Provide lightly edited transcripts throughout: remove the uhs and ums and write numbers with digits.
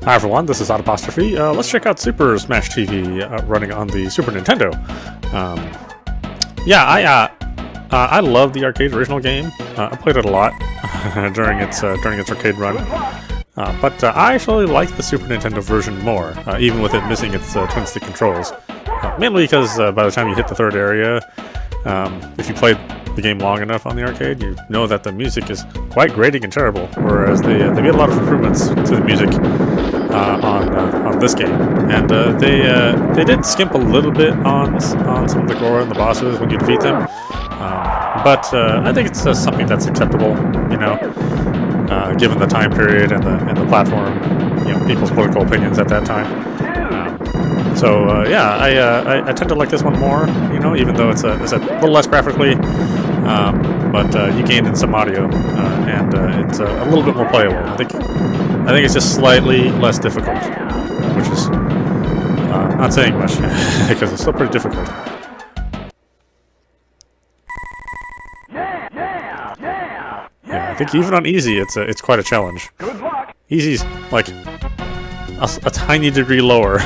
Hi everyone, this is audap. Let's check out Super Smash TV running on the Super Nintendo. I love the arcade original game. I played it a lot during its arcade run. But I actually like the Super Nintendo version more, even with it missing its twin stick controls. Mainly because by the time you hit the third area, if you played the game long enough on the arcade, you know that the music is quite grating and terrible. Whereas they made a lot of improvements to the music on this game, and they did skimp a little bit on some of the gore and the bosses when you defeat them. But I think it's something that's acceptable, you know, given the time period and the platform, you know, people's political opinions at that time. I tend to like this one more, you know, even though it's a little less graphically, but you gain in some audio, and it's a little bit more playable. I think it's just slightly less difficult, which is not saying much because it's still pretty difficult. Yeah, I think even on easy, it's quite a challenge. Easy's like a tiny degree lower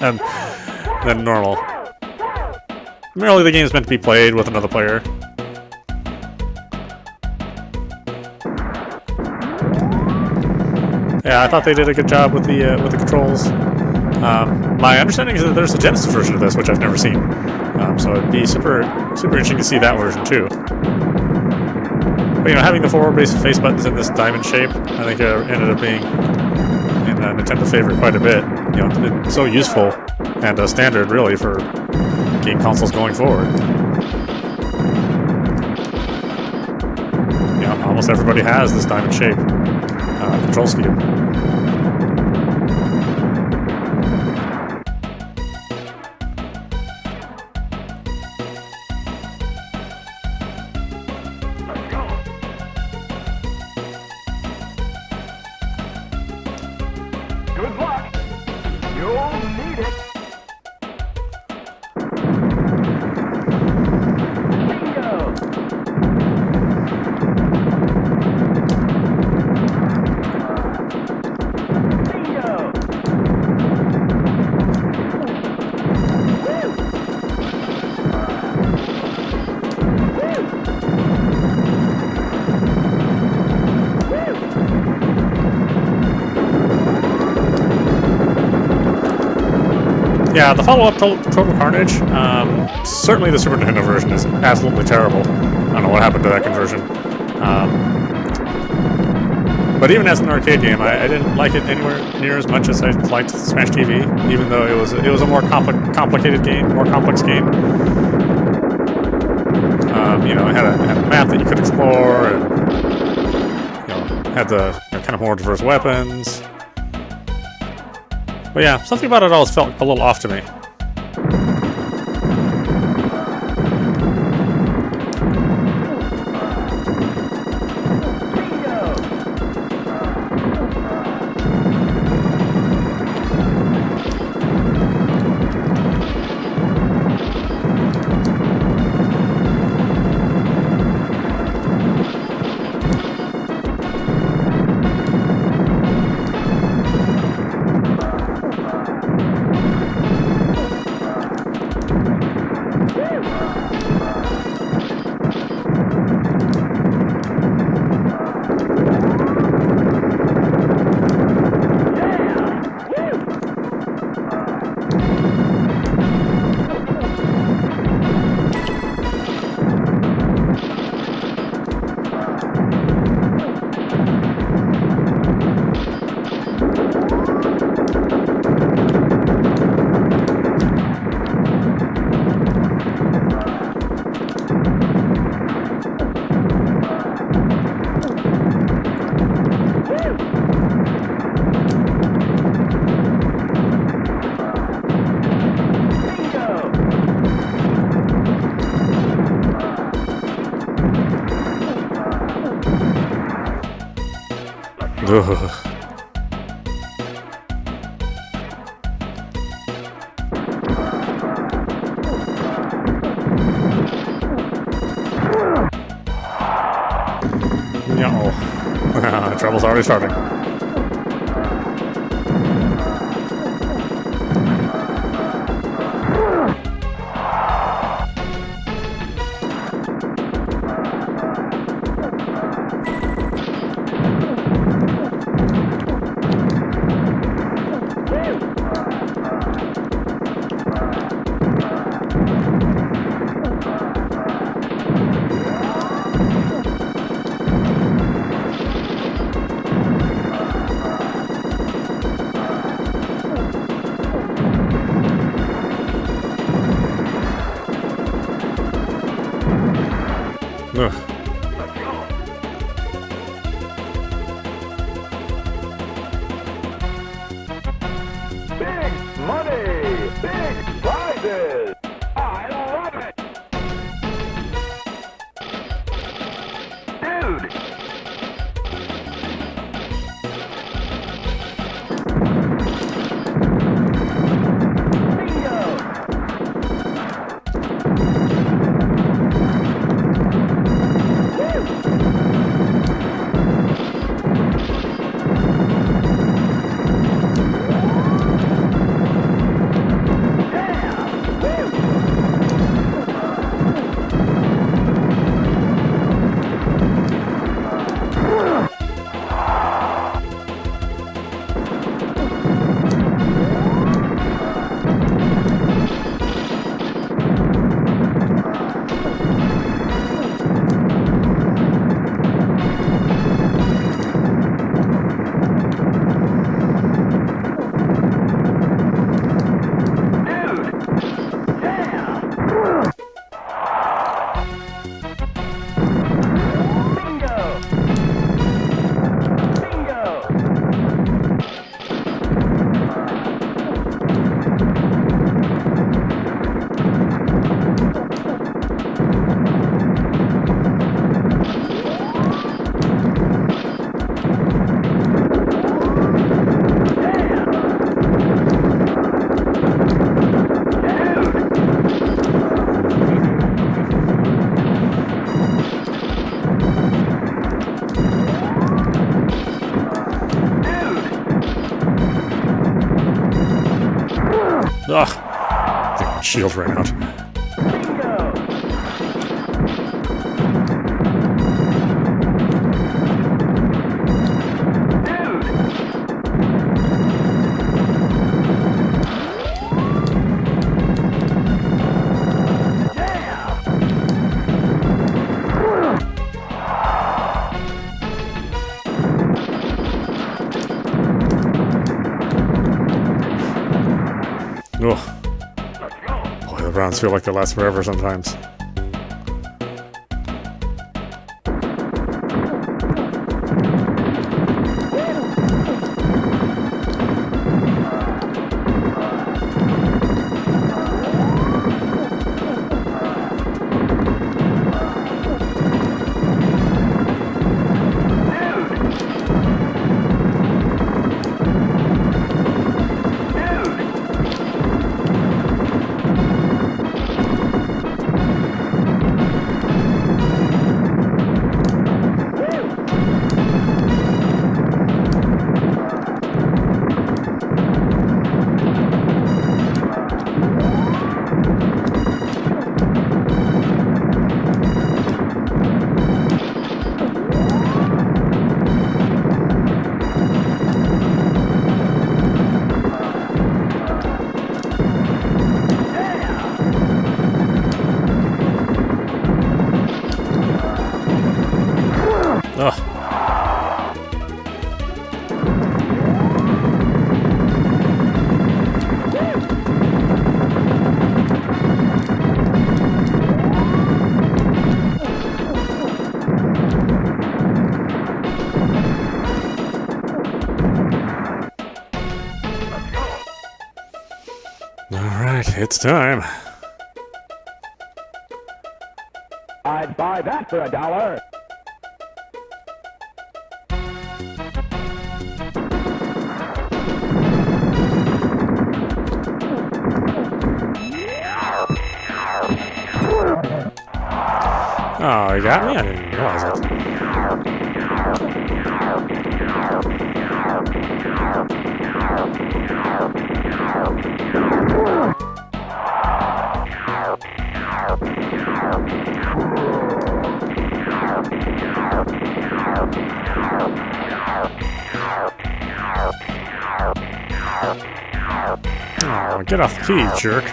than normal. Merely the game is meant to be played with another player. Yeah, I thought they did a good job with the controls. My understanding is that there's a Genesis version of this, which I've never seen. So it'd be super interesting to see that version too. But you know, having the forward face buttons in this diamond shape, I think ended up being in Nintendo favor quite a bit. You know, it's so useful and standard really for game consoles going forward. You know, almost everybody has this diamond shape control scheme. Good luck. You'll need it. Yeah, the follow-up Total Carnage, certainly the Super Nintendo version is absolutely terrible. I don't know what happened to that conversion. But even as an arcade game, I didn't like it anywhere near as much as I liked Smash TV, even though it was a more complicated game, more complex game. You know, it had a map that you could explore, and you know, had the kind of more diverse weapons. But yeah, something about it always felt a little off to me. Ugh. No. Trouble's already starting. Ugh. Big money! Big prizes! I love it! Dude! Bingo! Ugh. I think my shield ran out. Ugh. Boy, the rounds feel like they last forever sometimes. Ugh. All right, it's time. I'd buy that for $1. Oh, you got me? I didn't realize it. Oh, get off the key, jerk.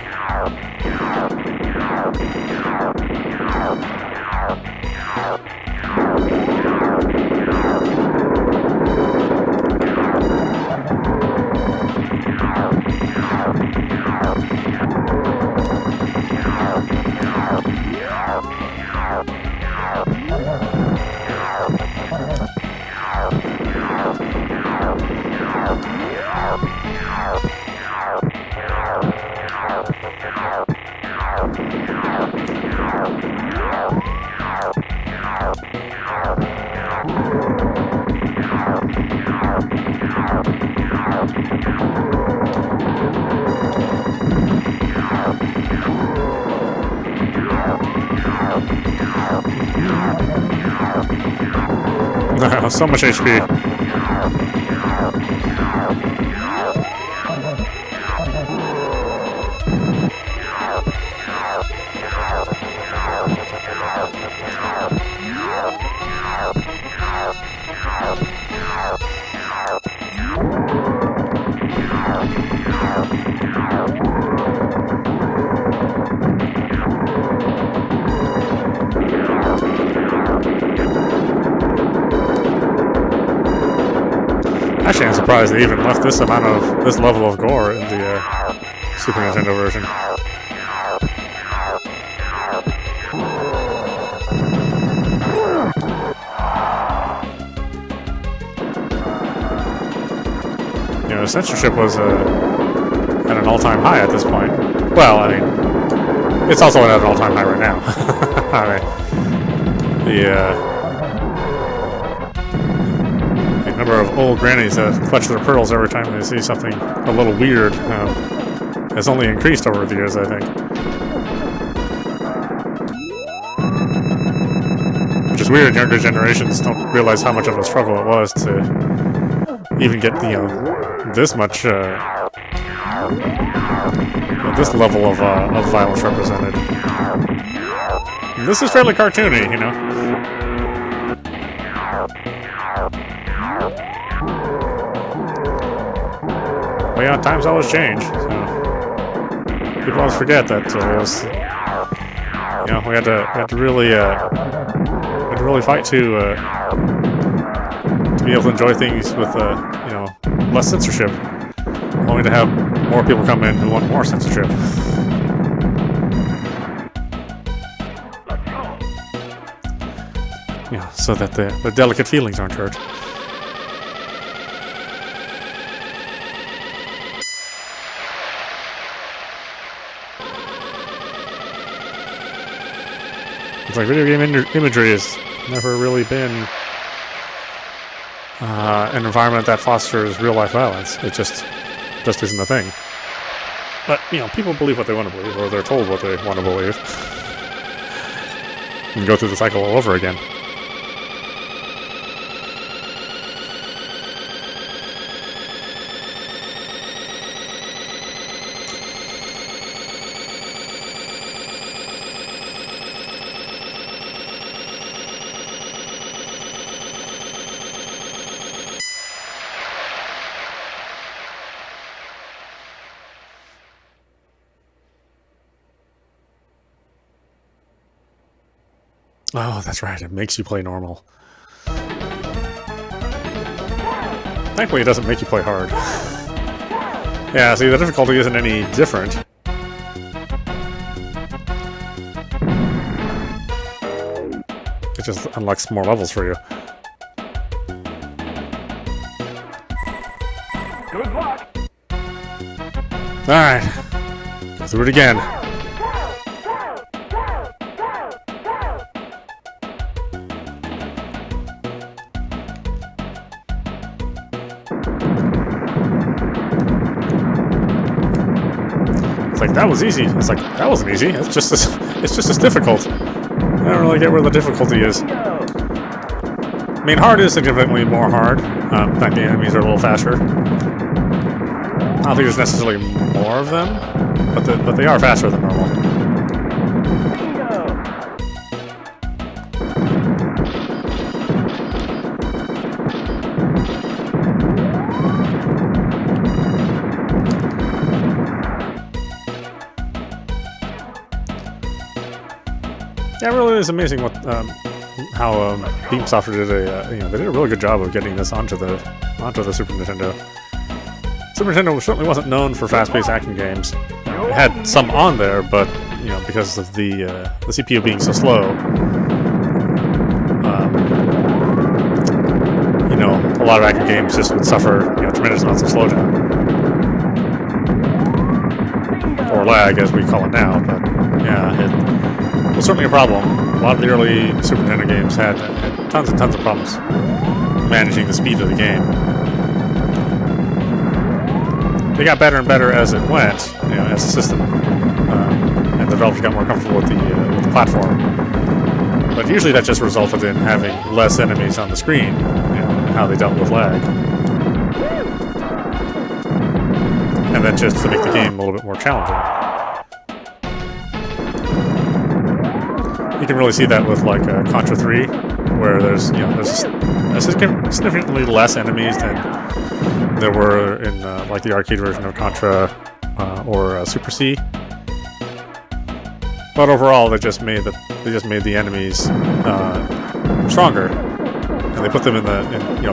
So much HP. Actually, I'm surprised they even left this level of gore in the Super Nintendo version. You know, censorship was at an all-time high at this point. Well, I mean, it's also at an all-time high right now. I mean, the number of old grannies that clutch their pearls every time they see something a little weird has only increased over the years, I think. Which is weird. Younger generations don't realize how much of a struggle it was to even get, you know, this much, this level of violence represented. And this is fairly cartoony, you know. Well, yeah, times always change. So people always forget that it was, you know, we had to really fight to be able to enjoy things with you know, less censorship. Only to have more people come in who want more censorship. Yeah, so that the delicate feelings aren't hurt. It's like video game imagery has never really been an environment that fosters real-life violence. It just isn't a thing. But, you know, people believe what they want to believe, or they're told what they want to believe. And go through the cycle all over again. Oh, that's right. It makes you play normal. Thankfully, it doesn't make you play hard. Yeah, see, the difficulty isn't any different. It just unlocks more levels for you. Good luck. Alright. Go through it again. Like, that was easy. It's like, that wasn't easy. It's just as difficult. I don't really get where the difficulty is. I mean, hard is significantly more hard. In fact, the enemies are a little faster. I don't think there's necessarily more of them, but they are faster than normal. Yeah, it really is amazing what how Beam Software did they did a really good job of getting this onto the Super Nintendo. Super Nintendo certainly wasn't known for fast-paced action games. It had some on there, but because of the CPU being so slow, a lot of action games just would suffer tremendous amounts of slowdown or lag, as we call it now. But yeah, it was certainly a problem. A lot of the early Super Nintendo games had tons and tons of problems managing the speed of the game. They got better and better as it went, as a system, and developers got more comfortable with the platform. But usually that just resulted in having less enemies on the screen, and how they dealt with lag. And then just to make the game a little bit more challenging. You can really see that with like Contra 3, where there's significantly less enemies than there were in like the arcade version of Contra or Super C. But overall, they just made the enemies stronger, and they put them in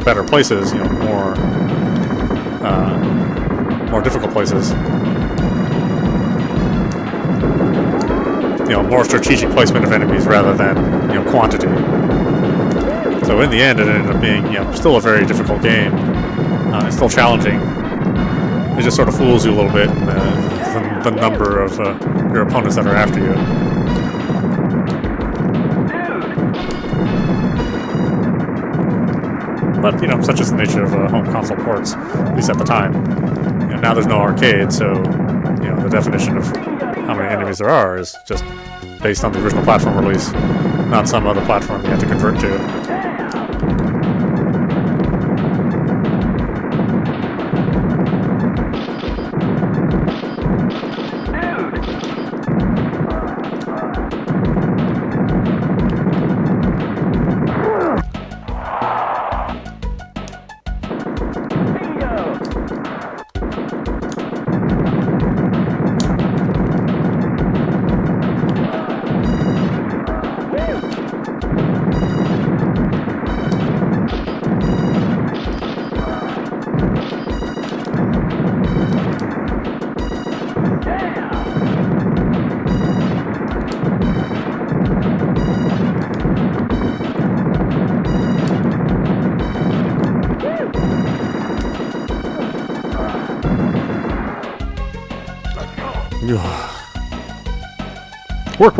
better places, more difficult places. More strategic placement of enemies rather than quantity. So in the end, it ended up being still a very difficult game. It's still challenging. It just sort of fools you a little bit in the number of your opponents that are after you. But such is the nature of home console ports, at least at the time. Now there's no arcade, so the definition of how many enemies there are is just based on the original platform release, not some other platform you have to convert to. Work.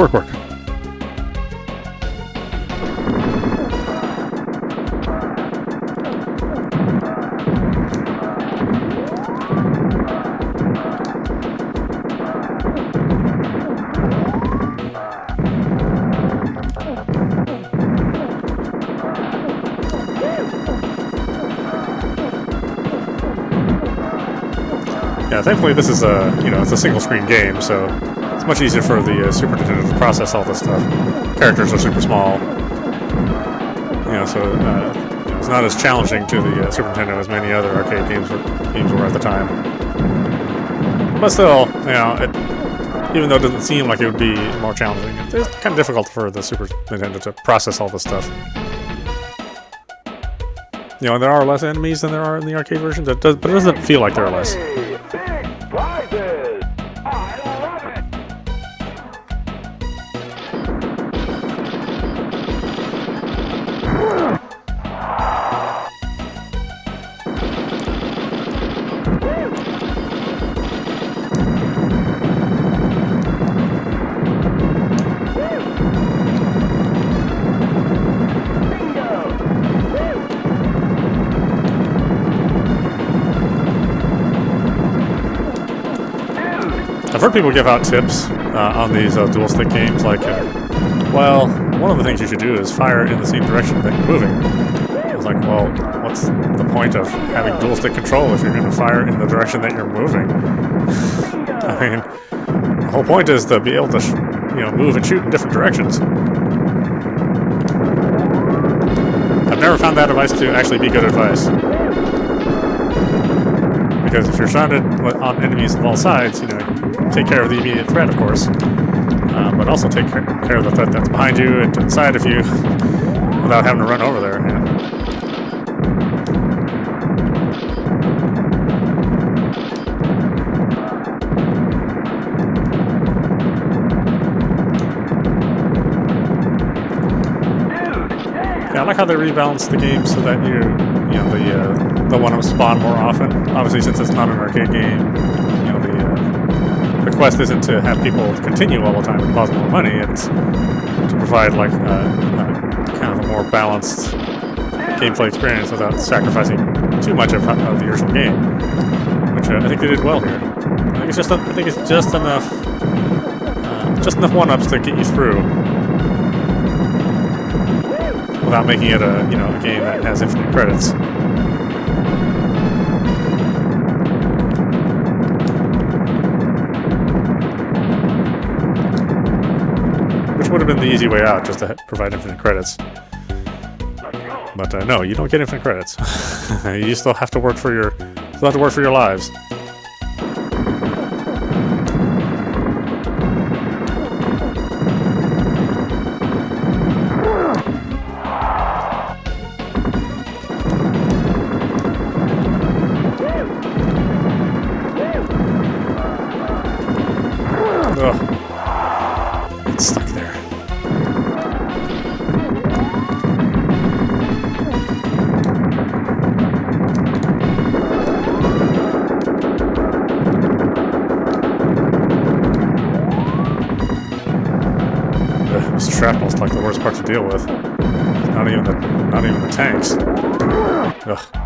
Yeah, thankfully this is it's a single screen game, so it's much easier for the Super Nintendo to process all this stuff. Characters are super small, so it's not as challenging to the Super Nintendo as many other arcade games were at the time. But still, even though it doesn't seem like it would be more challenging, it's kind of difficult for the Super Nintendo to process all this stuff. And there are less enemies than there are in the arcade version, but it doesn't feel like there are less. I've heard people give out tips on these dual stick games, like, one of the things you should do is fire in the same direction that you're moving. I was like, well, what's the point of having dual stick control if you're going to fire in the direction that you're moving? I mean, the whole point is to be able to, move and shoot in different directions. I've never found that advice to actually be good advice. Because if you're surrounded on enemies of all sides, take care of the immediate threat, of course. But also take care of the threat that's behind you and to the side of you without having to run over there. Yeah, I like how they rebalance the game so that the one-up spawn more often. Obviously, since it's not an arcade game, the quest isn't to have people continue all the time and cost more money. It's to provide like kind of a more balanced gameplay experience without sacrificing too much of the original game, which I think they did well here. I think it's just enough one-ups to get you through, without making it a game that has infinite credits. Which would have been the easy way out, just to provide infinite credits. But no, you don't get infinite credits. You still have to work for your lives. It's stuck there. This shrapnel's like the worst part to deal with. Not even the tanks. Ugh.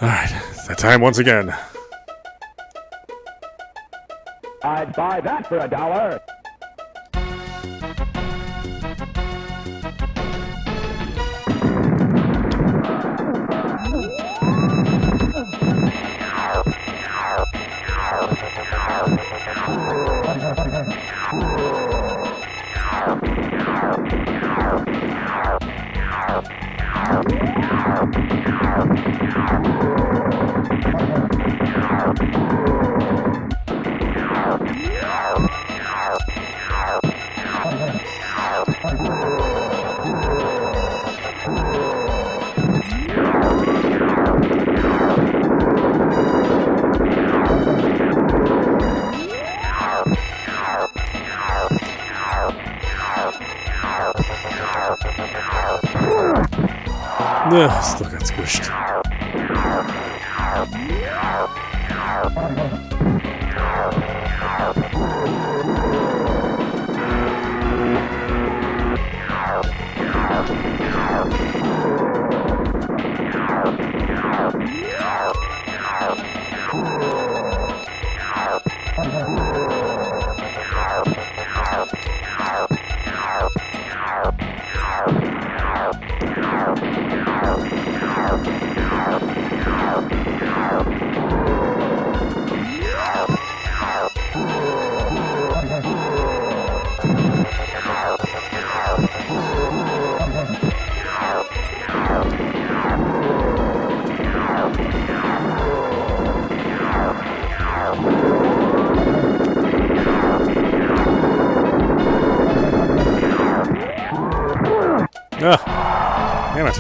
Alright, it's that time once again. I'd buy that for $1. Yeah, still got squished. Damn it.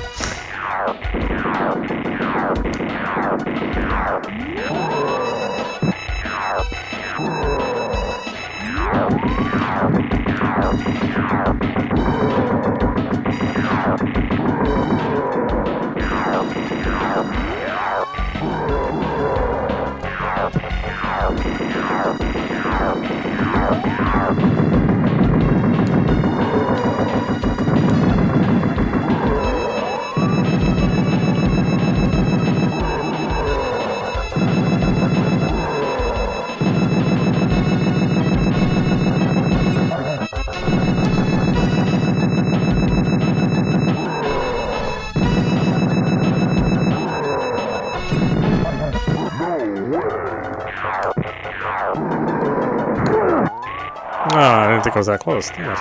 Oh, I didn't think I was that close. Damn it.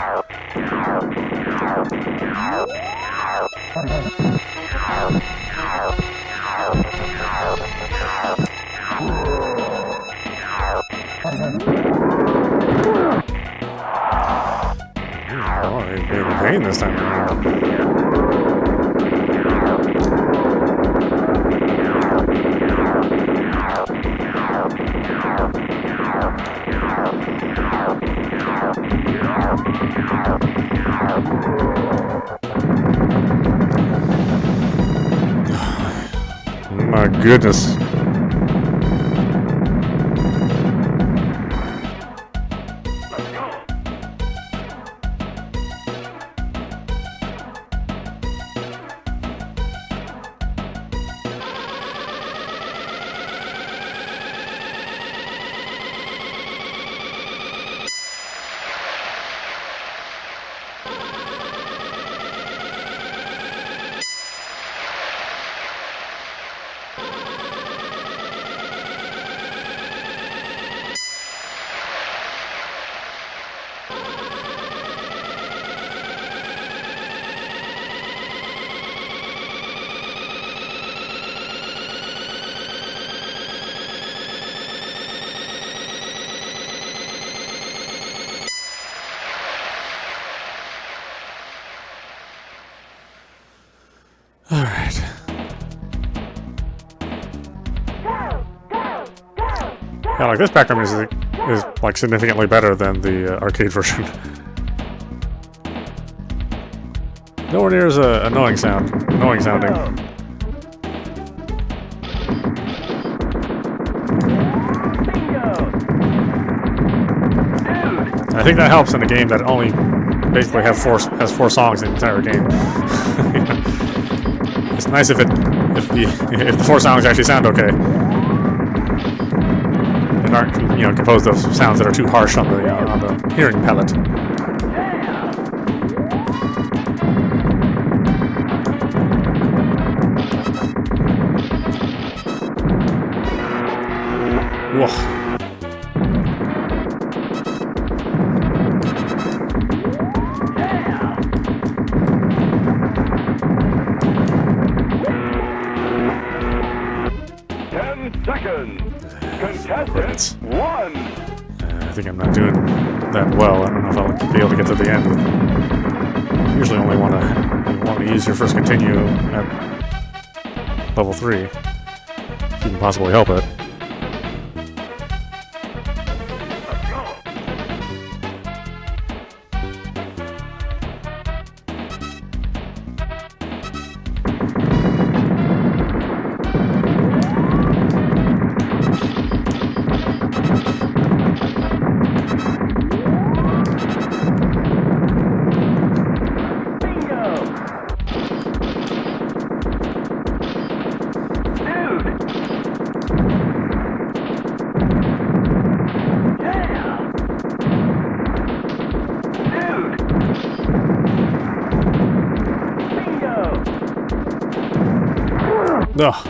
Oh, they made me pain this time around. My goodness. All right. Yeah, like this background music is like significantly better than the arcade version. Nowhere near as annoying sounding. I think that helps in a game that only basically has four songs in the entire game. It's nice if the four songs actually sound okay, and aren't composed of sounds that are too harsh on the hearing palette. Whoa. Contestant 1. I think I'm not doing that well. I don't know if I'll be able to get to the end. Usually only want to use your first continue at level 3. If you can possibly help it. Ugh.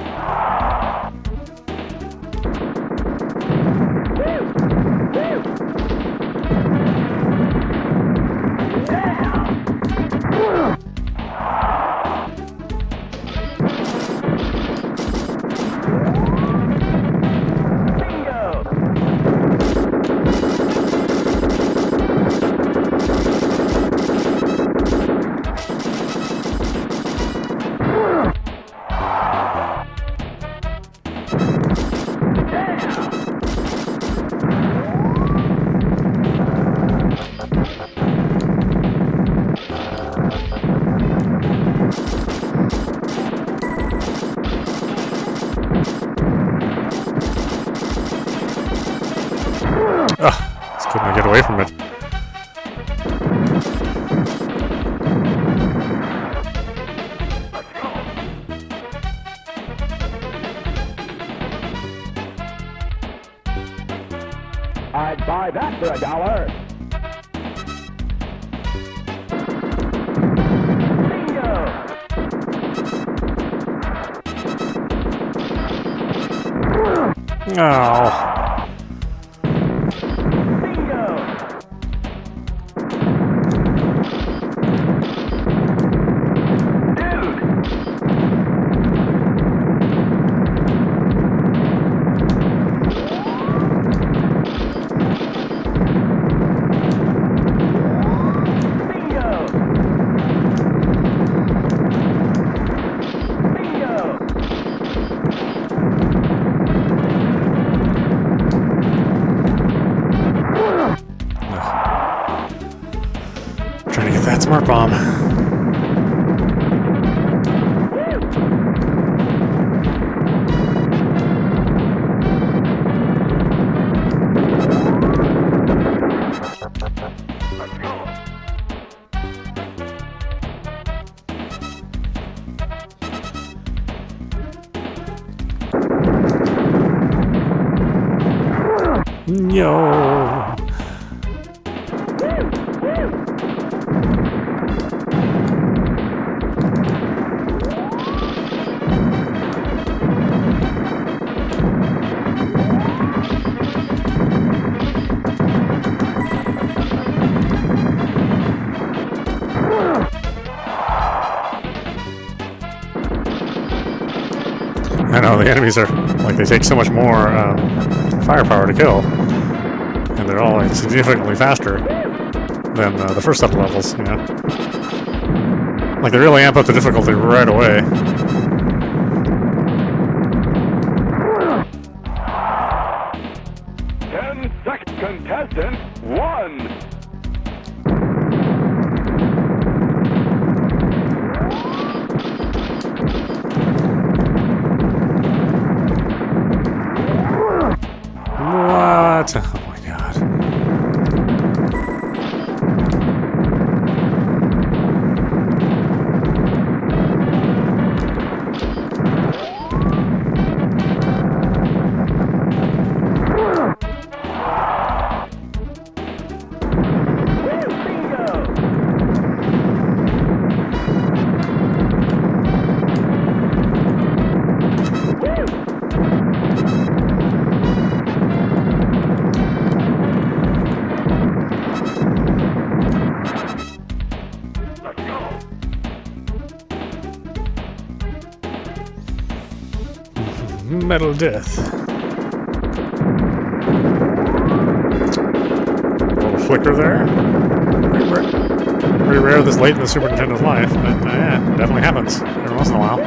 Ugh, just couldn't get away from it. I'd buy that for $1. Bingo! Oh. Trying to get that smart bomb. Yo. I know, the enemies are, like, they take so much more firepower to kill. And they're all, like, significantly faster than the first set of levels, you know? Like, they really amp up the difficulty right away. Ten-second contestant, 1. What? Oh my god. Metal Death. A little flicker there. Pretty rare this late in the Super Nintendo's life, but yeah, definitely happens every once in a while.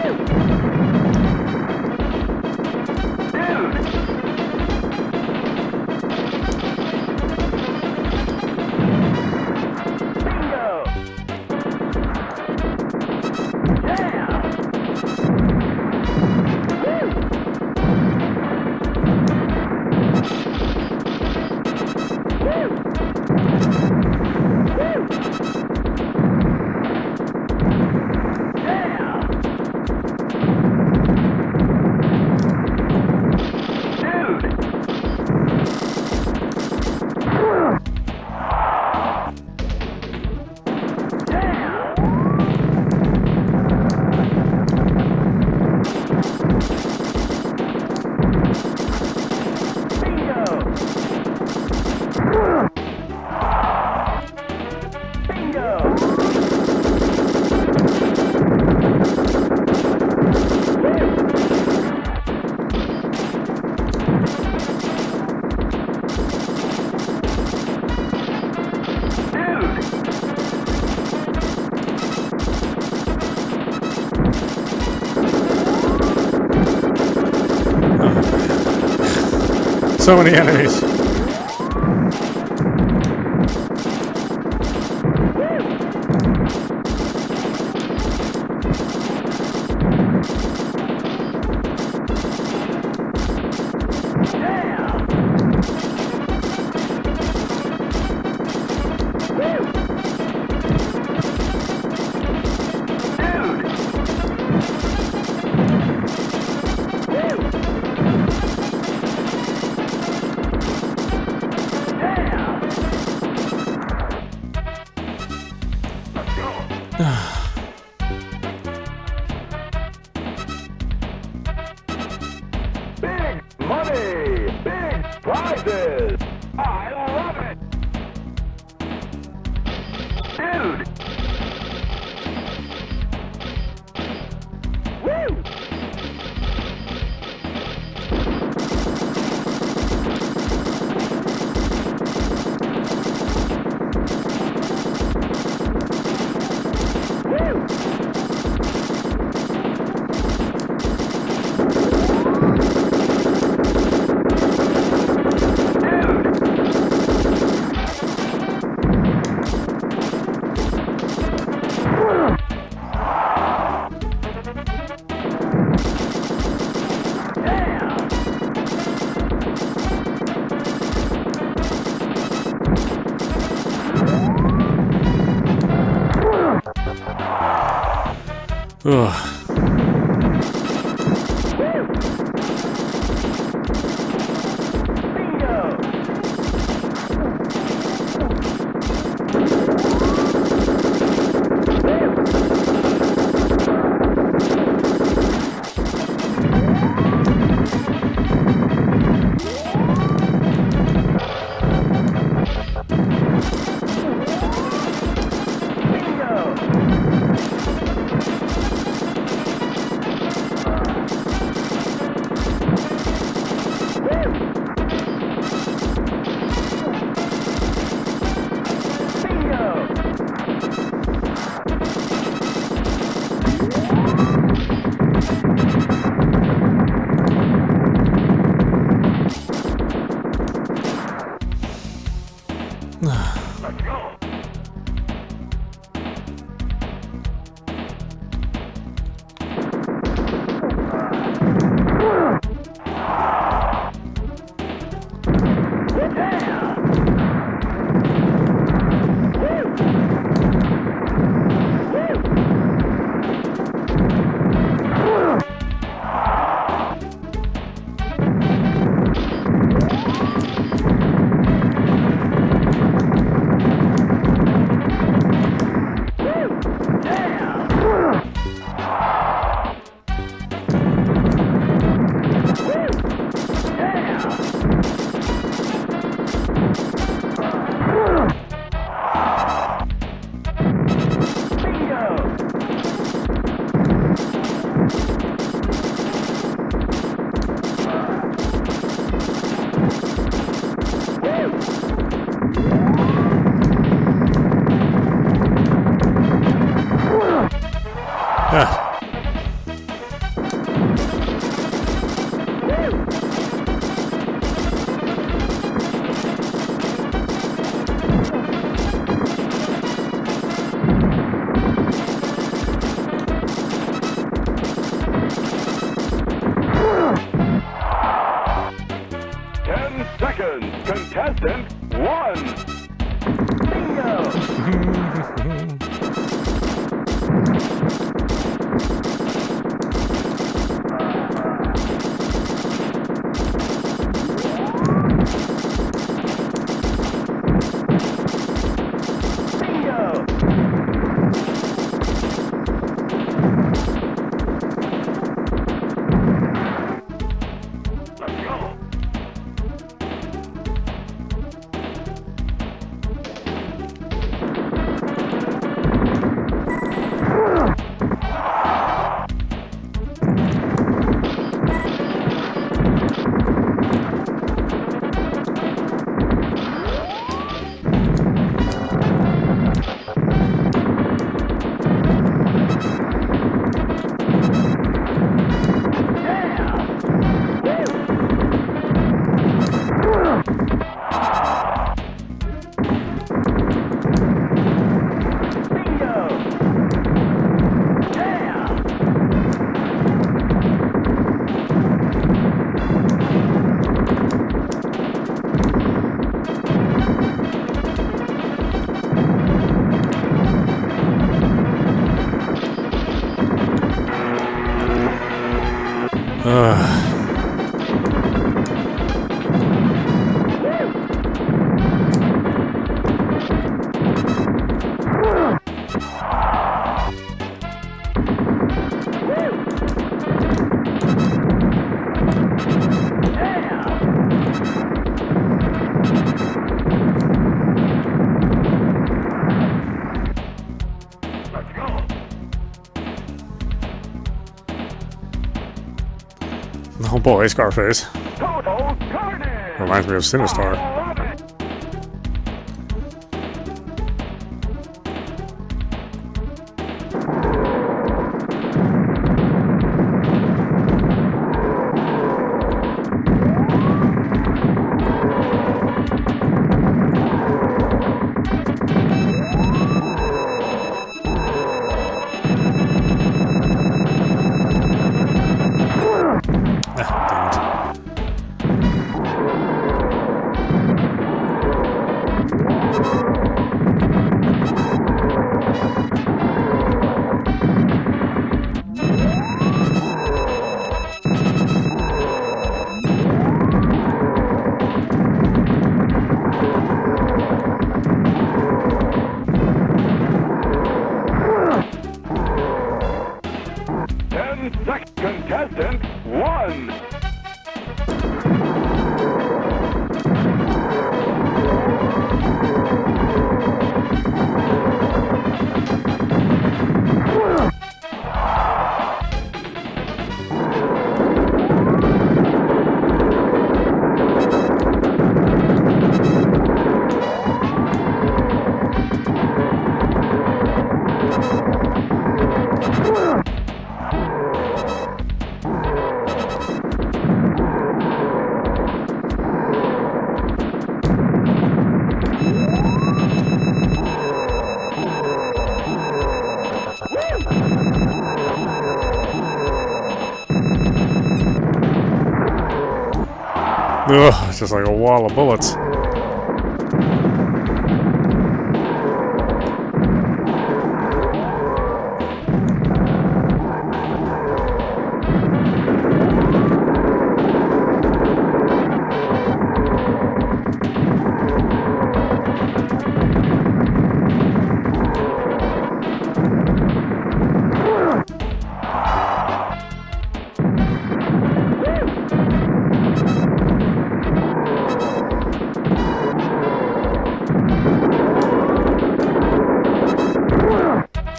So many enemies. Prizes! I love it! Dude! Woo! Ugh. Ah. 10 seconds. Contestant 1. Bingo! boy, Scarface. Total carnage. Reminds me of Sinistar. Love it. Ah, Damn it. 10-second contestant won. Ugh, it's just like a wall of bullets.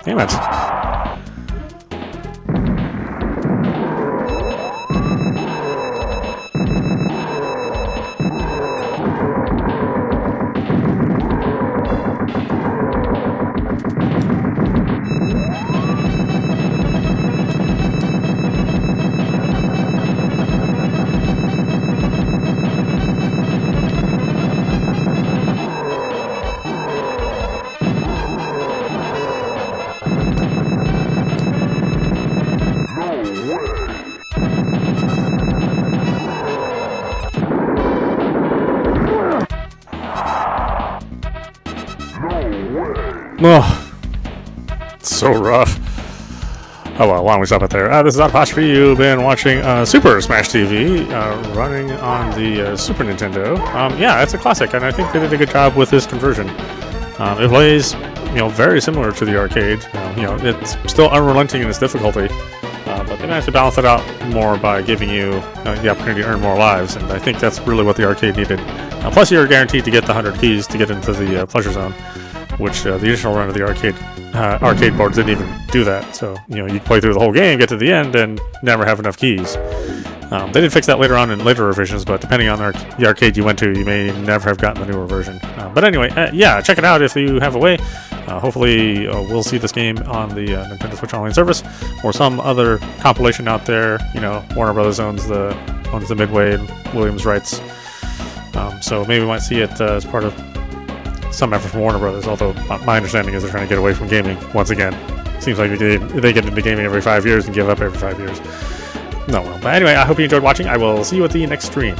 Damn it. Oh, so rough. Oh well, why don't we stop it there? This is audap. You've been watching Super Smash TV running on the Super Nintendo. Yeah, it's a classic, and I think they did a good job with this conversion. It plays, very similar to the arcade. It's still unrelenting in its difficulty, but they managed to balance it out more by giving you the opportunity to earn more lives, and I think that's really what the arcade needed. Plus, you're guaranteed to get the 100 keys to get into the pleasure zone, which the initial run of the arcade board didn't even do that. So you could play through the whole game, get to the end, and never have enough keys. They did fix that later on in later revisions, but depending on the arcade you went to, you may never have gotten the newer version. But anyway, yeah, check it out if you have a way. Hopefully, we'll see this game on the Nintendo Switch Online service or some other compilation out there. Warner Brothers owns the Midway and Williams rights, so maybe we might see it as part of some effort from Warner Brothers, although my understanding is they're trying to get away from gaming once again. Seems like they get into gaming every 5 years and give up every 5 years. No, well, but anyway, I hope you enjoyed watching. I will see you at the next stream.